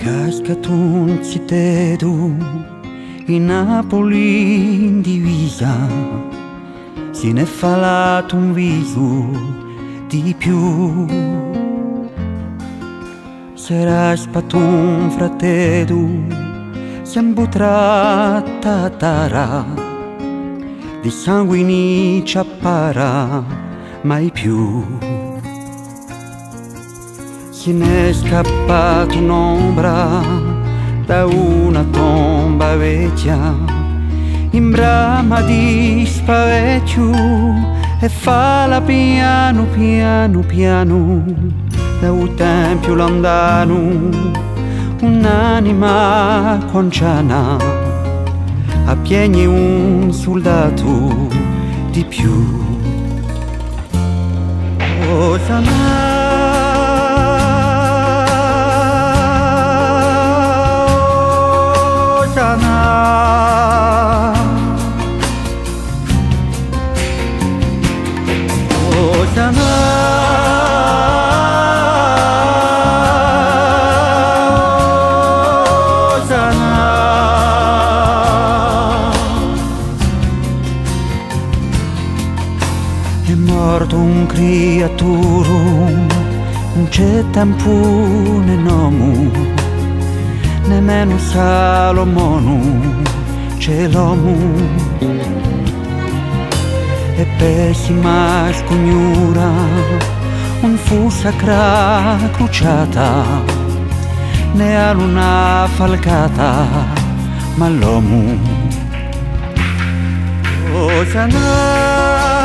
Cascato zittedo in Napoli in divisa, se ne è falato un viso di più. Sarà spato un fratello, sempre trattata di sangue in ciappara, mai più. Se ne è scappato un'ombra da una tomba vecchia, in brama di spavecchio, e fala piano piano piano da un tempio lontano, un'anima conciana appiegni un soldato di più. Osanna, è morto un creaturo, non c'è tempo né nomo, nemmeno Salomone c'è l'uomo. E pessima scognura, un fu sacra cruciata, ne ha una falcata, ma l'uomo Osanna.